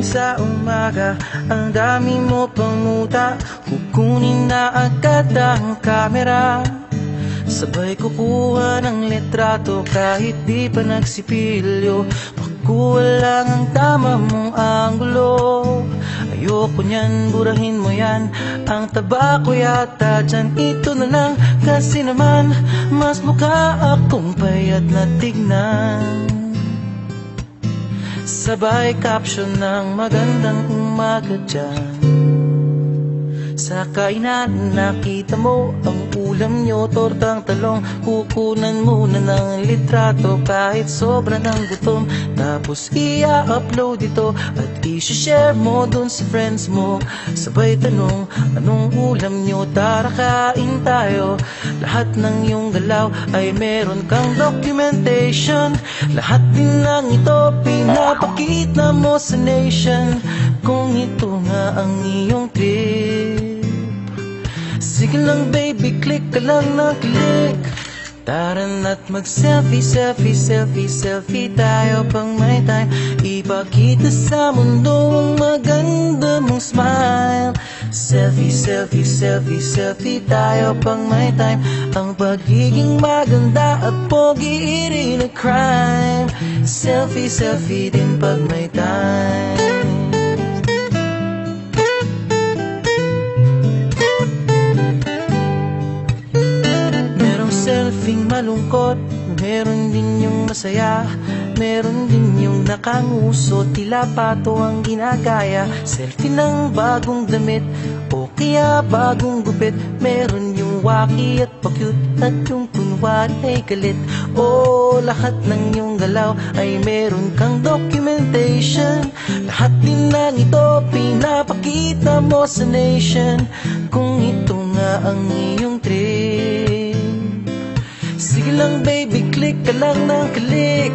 sa umaga, ang dami mo pang muta, kukunin na agad ang kamera. Sabay kukuha ng litrato kahit di pa nagsipilyo, makuha lang ang tama mong anggulo. Ayoko niyan, burahin mo yan, ang taba ko yata dyan. Ito na lang kasi naman mas mukha akong payat na tignan. Sabay caption ng magandang umaga dyan. Sa kainan nakita mo ang ulam nyo, tortang talong. Kukunan muna ng litrato kahit sobra ng gutom. Tapos i-upload ito at i-share mo dun sa friends mo. Sabay tanong, anong ulam nyo? Tara kain tayo. Lahat ng iyong galaw ay meron kang documentation. Lahat din ng ito pinapakita mo sa nation. Kung ito nga ang iyong trip, sige lang baby, click ka lang na click. Tara na't mag-selfie, selfie, selfie, selfie tayo pang may time. Ipakita sa mundo ang maganda mong smile. Selfie, selfie, selfie, selfie tayo pang may time. Ang pagiging maganda at pogi rin na crime. Selfie, selfie din pag may time. Selfie malungkot, meron din yung masaya, meron din yung nakanguso, tila pato ang ginagaya. Selfie ng bagong damit o kaya bagong gupit, meron yung waki at pa-cute at yung kunwari ay galit. O lahat ng yung galaw ay meron kang documentation. Lahat din ng ito pinapakita mo sa nation. Kung ito nga ang iyong trip, sige lang baby, click ka lang ng click.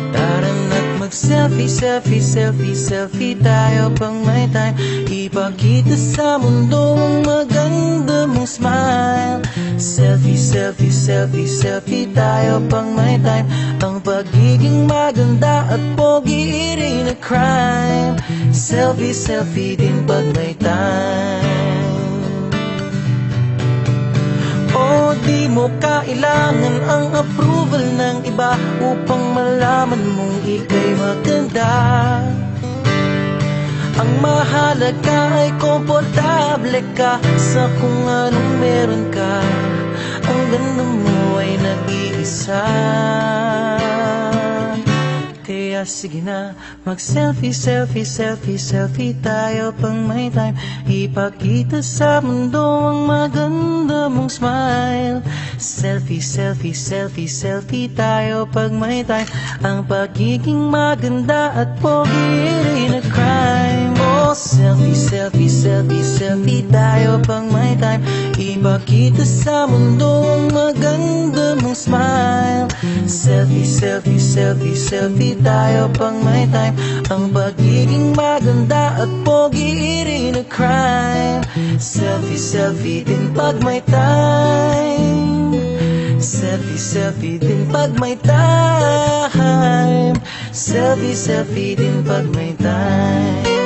Tara na't mag-selfie, selfie, selfie, selfie tayo pang may time. Ipakita sa mundo ang maganda mong smile. Selfie, selfie, selfie, selfie tayo pang may time. Ang pagiging maganda at pogi rin na crime. Selfie, selfie din pag may time. O di mo kailangan ang approval ng iba upang malaman mong ika'y maganda. Ang mahalaga ay komportable ka sa kung anong meron ka. Ang ganda mo ay nag-iisa. Kaya sige na, mag-selfie, selfie, selfie, selfie tayo pang may time. Ipakita sa mundo ang maganda mong smile. Selfie, selfie, selfie, selfie tayo pag may time. Ang pagiging maganda at pogi rin na crime. Oh, selfie, selfie, selfie, selfie tayo pang may time. Ipakita sa mundo ang maganda mong smile. Selfie, selfie, selfie, selfie tayo pang may time. Ang pagiging maganda at pogi rin na crime. Selfie, selfie din pag may time. Selfie, selfie din pag may time. Selfie, selfie din pag may time.